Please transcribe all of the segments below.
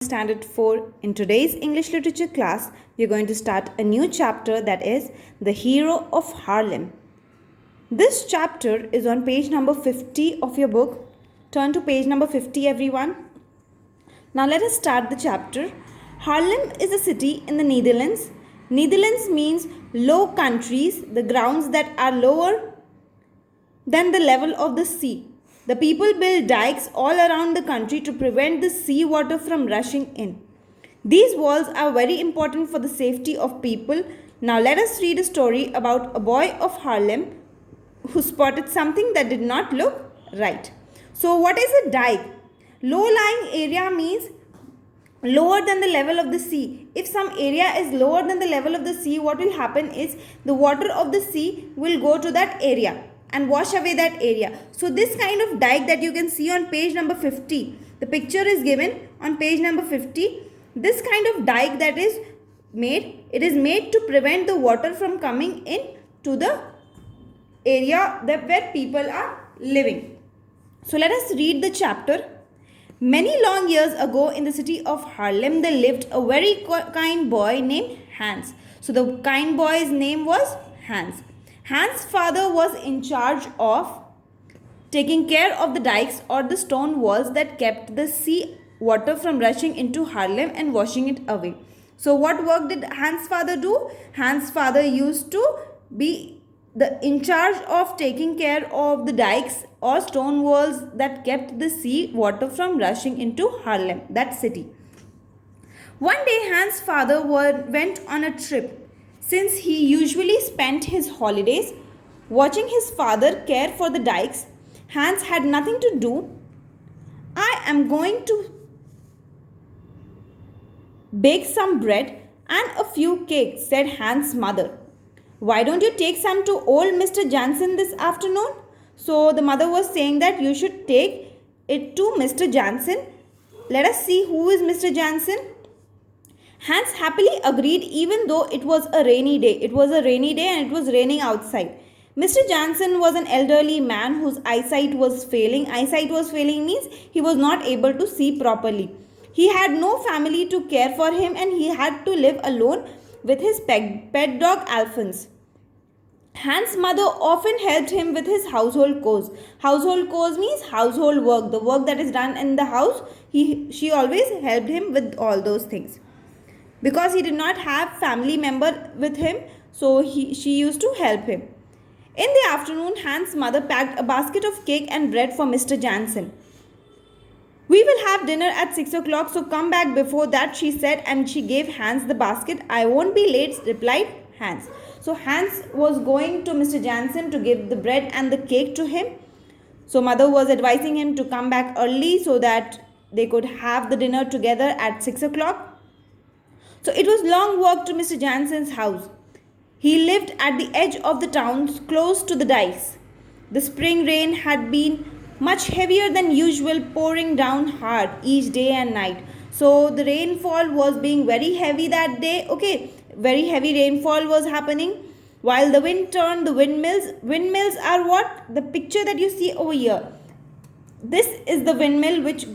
Standard 4. In today's English literature class, we are going to start a new chapter, that is The Hero of Harlem. This chapter is on page number 50 of your book. Turn to page number 50, everyone. Now let us start the chapter. Harlem is a city in the Netherlands. Netherlands means low countries, the grounds that are lower than the level of the sea. The people build dikes all around the country to prevent the sea water from rushing in. These walls are very important for the safety of people. Now let us read a story about a boy of Harlem who spotted something that did not look right. So what is a dike? Low-lying area means lower than the level of the sea. If some area is lower than the level of the sea, what will happen is the water of the sea will go to that area and wash away that area. So this kind of dike that you can see on page number 50, the picture is given on page number 50. This kind of dike that is made, it is made to prevent the water from coming in to the area where people are living. So let us read the chapter. Many long years ago in the city of Harlem, there lived a very kind boy named Hans. So the kind boy's name was Hans. Hans' father was in charge of taking care of the dikes or the stone walls that kept the sea water from rushing into Harlem and washing it away. So what work did Hans' father do? Hans' father used to be in charge of taking care of the dikes or stone walls that kept the sea water from rushing into Harlem, that city. One day Hans' father went on a trip. Since he usually spent his holidays watching his father care for the dikes, Hans had nothing to do. I am going to bake some bread and a few cakes, said Hans' mother. Why don't you take some to old Mr. Jansen this afternoon? So the mother was saying that you should take it to Mr. Jansen. Let us see who is Mr. Jansen. Hans happily agreed even though it was a rainy day. It was a rainy day and it was raining outside. Mr. Jansen was an elderly man whose eyesight was failing. Eyesight was failing means he was not able to see properly. He had no family to care for him and he had to live alone with his pet dog Alphonse. Hans' mother often helped him with his household chores. Household chores means household work. The work that is done in the house, she always helped him with all those things. Because he did not have family member with him, so she used to help him. In the afternoon, Hans' mother packed a basket of cake and bread for Mr. Jansen. We will have dinner at 6 o'clock, so come back before that, she said, and she gave Hans the basket. I won't be late, replied Hans. So Hans was going to Mr. Jansen to give the bread and the cake to him. So mother was advising him to come back early so that they could have the dinner together at 6 o'clock. So it was long walk to Mr. Jansen's house. He lived at the edge of the town, close to the dikes. The spring rain had been much heavier than usual, pouring down hard each day and night. So the rainfall was being very heavy that day. Okay, very heavy rainfall was happening. While the wind turned the windmills. Windmills are what? The picture that you see over here. This is the windmill which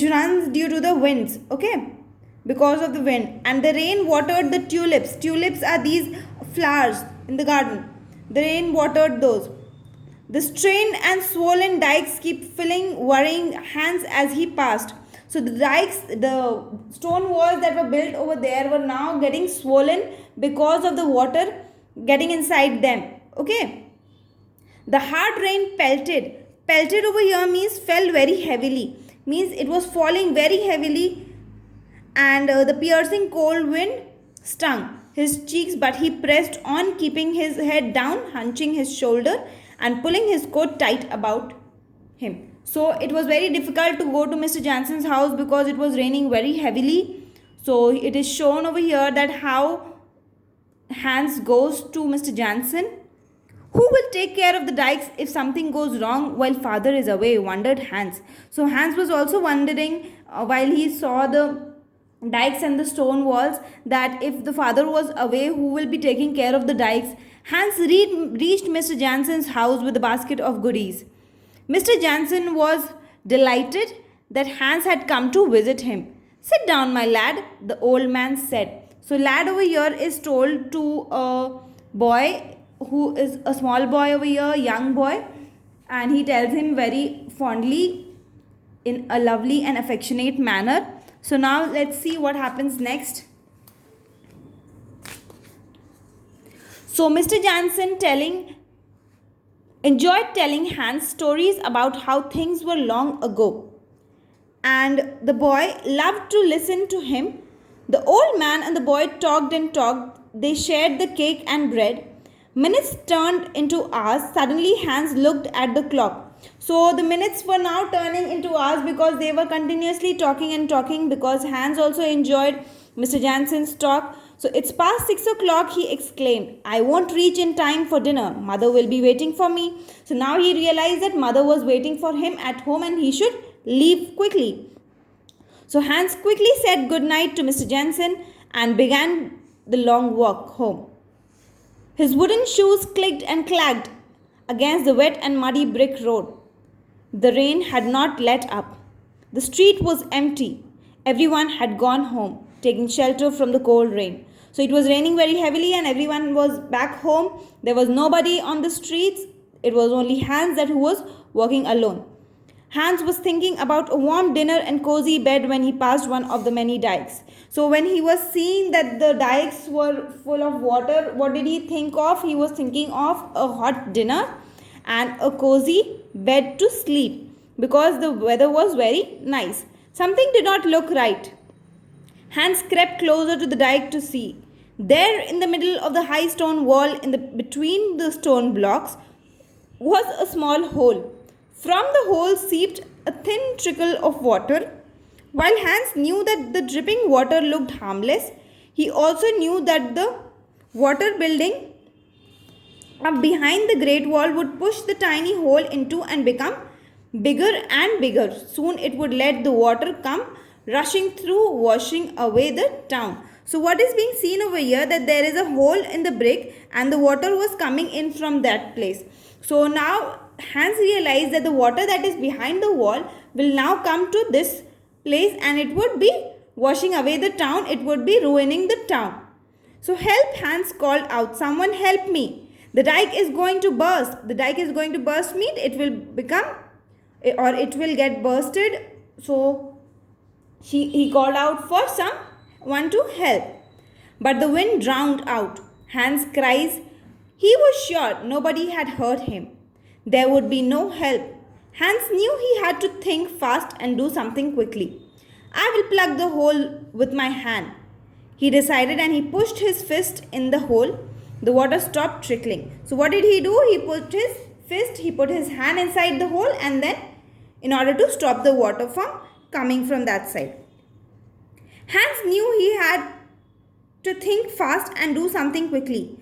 runs due to the winds, okay, because of the wind. And the rain watered the tulips. Tulips are these flowers in the garden. The rain watered those. The strained and swollen dikes keep filling, worrying Hans as he passed. So the dikes, the stone walls that were built over there were now getting swollen because of the water getting inside them, okay. The hard rain pelted. Pelted over here means fell very heavily. Means it was falling very heavily, and the piercing cold wind stung his cheeks, but he pressed on, keeping his head down, hunching his shoulder and pulling his coat tight about him. So it was very difficult to go to Mr. Jansen's house because it was raining very heavily. So it is shown over here that how Hans goes to Mr. Jansen. Who will take care of the dikes if something goes wrong while father is away, wondered Hans. So Hans was also wondering while he saw the dikes and the stone walls that if the father was away, who will be taking care of the dikes. Hans reached Mr. Jansen's house with a basket of goodies. Mr. Jansen was delighted that Hans had come to visit him. Sit down, my lad, the old man said. So, lad over here is told to a boy who is a small boy over here, young boy, and he tells him very fondly in a lovely and affectionate manner. So, now let's see what happens next. So, Mr. Jansen enjoyed telling Hans stories about how things were long ago, and the boy loved to listen to him. The old man and the boy talked and talked. They shared the cake and bread. Minutes turned into hours. Suddenly, Hans looked at the clock. So, the minutes were now turning into hours because they were continuously talking and talking, because Hans also enjoyed Mr. Jansen's talk. So, it's past 6 o'clock, he exclaimed. I won't reach in time for dinner. Mother will be waiting for me. So, now he realized that mother was waiting for him at home and he should leave quickly. So Hans quickly said good night to Mr. Jansen and began the long walk home. His wooden shoes clicked and clacked against the wet and muddy brick road. The rain had not let up. The street was empty. Everyone had gone home, taking shelter from the cold rain. So it was raining very heavily and everyone was back home. There was nobody on the streets. It was only Hans who was walking alone. Hans was thinking about a warm dinner and cozy bed when he passed one of the many dikes. So when he was seeing that the dikes were full of water, what did he think of? He was thinking of a hot dinner and a cozy bed to sleep, because the weather was very nice. Something did not look right. Hans crept closer to the dike to see. There in the middle of the high stone wall between the stone blocks was a small hole. From the hole seeped a thin trickle of water. While Hans knew that the dripping water looked harmless, he also knew that the water building up behind the great wall would push the tiny hole into and become bigger and bigger. Soon it would let the water come rushing through, washing away the town. So what is being seen over here, that there is a hole in the brick and the water was coming in from that place. So now Hans realized that the water that is behind the wall will now come to this place and it would be washing away the town. It would be ruining the town. So help, Hans called out. Someone help me. The dike is going to burst. The dike is going to burst means it will become, or it will get bursted. So he called out for someone to help. But the wind drowned out Hans' cries. He was sure nobody had heard him. There would be no help. Hans knew he had to think fast and do something quickly. I will plug the hole with my hand, he decided, and he pushed his fist in the hole. The water stopped trickling. So what did he do? He put his hand inside the hole, and then in order to stop the water from coming from that side. Hans knew he had to think fast and do something quickly.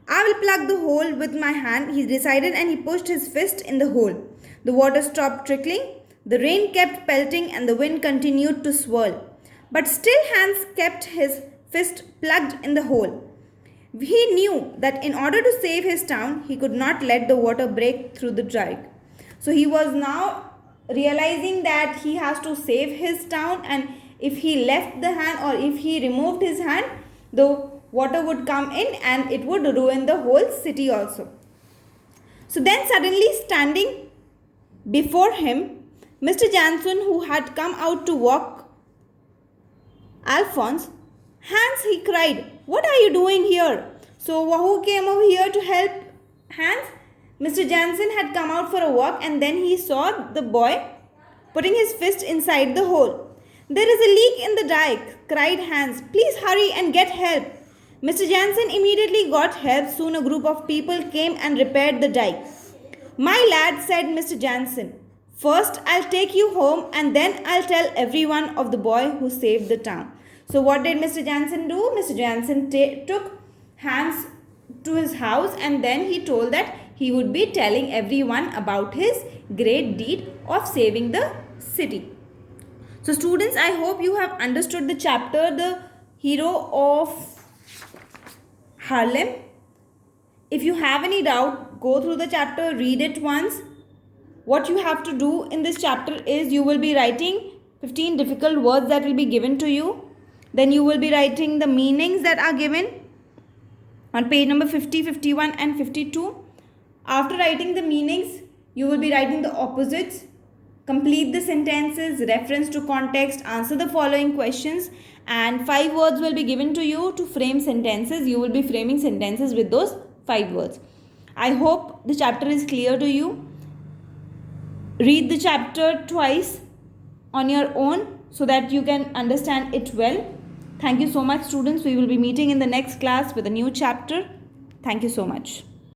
I will plug the hole with my hand, he decided, and he pushed his fist in the hole. The water stopped trickling, the rain kept pelting, and the wind continued to swirl. But still Hans kept his fist plugged in the hole. He knew that in order to save his town, he could not let the water break through the dike. So he was now realizing that he has to save his town, and if he left the hand or if he removed his hand, the water would come in and it would ruin the whole city also. So then suddenly, standing before him, Mr. Jansen, who had come out to walk Alphonse. Hans, he cried, what are you doing here? So who came over here to help Hans? Mr. Jansen had come out for a walk, and then he saw the boy putting his fist inside the hole. There is a leak in the dike, cried Hans. Please hurry and get help. Mr. Jansen immediately got help. Soon a group of people came and repaired the dike. My lad, said Mr. Jansen, first I'll take you home and then I'll tell everyone of the boy who saved the town. So what did Mr. Jansen do? Mr. Jansen took Hans to his house, and then he told that he would be telling everyone about his great deed of saving the city. So students, I hope you have understood the chapter, The Hero of Harlem. If you have any doubt, go through the chapter, read it once, what you have to do in this chapter is you will be writing 15 difficult words that will be given to you. Then you will be writing the meanings that are given on page number 50, 51 and 52. After writing the meanings, you will be writing the opposites. Complete the sentences, reference to context, answer the following questions, and 5 words will be given to you to frame sentences. You will be framing sentences with those 5 words. I hope the chapter is clear to you. Read the chapter twice on your own so that you can understand it well. Thank you so much, students. We will be meeting in the next class with a new chapter. Thank you so much.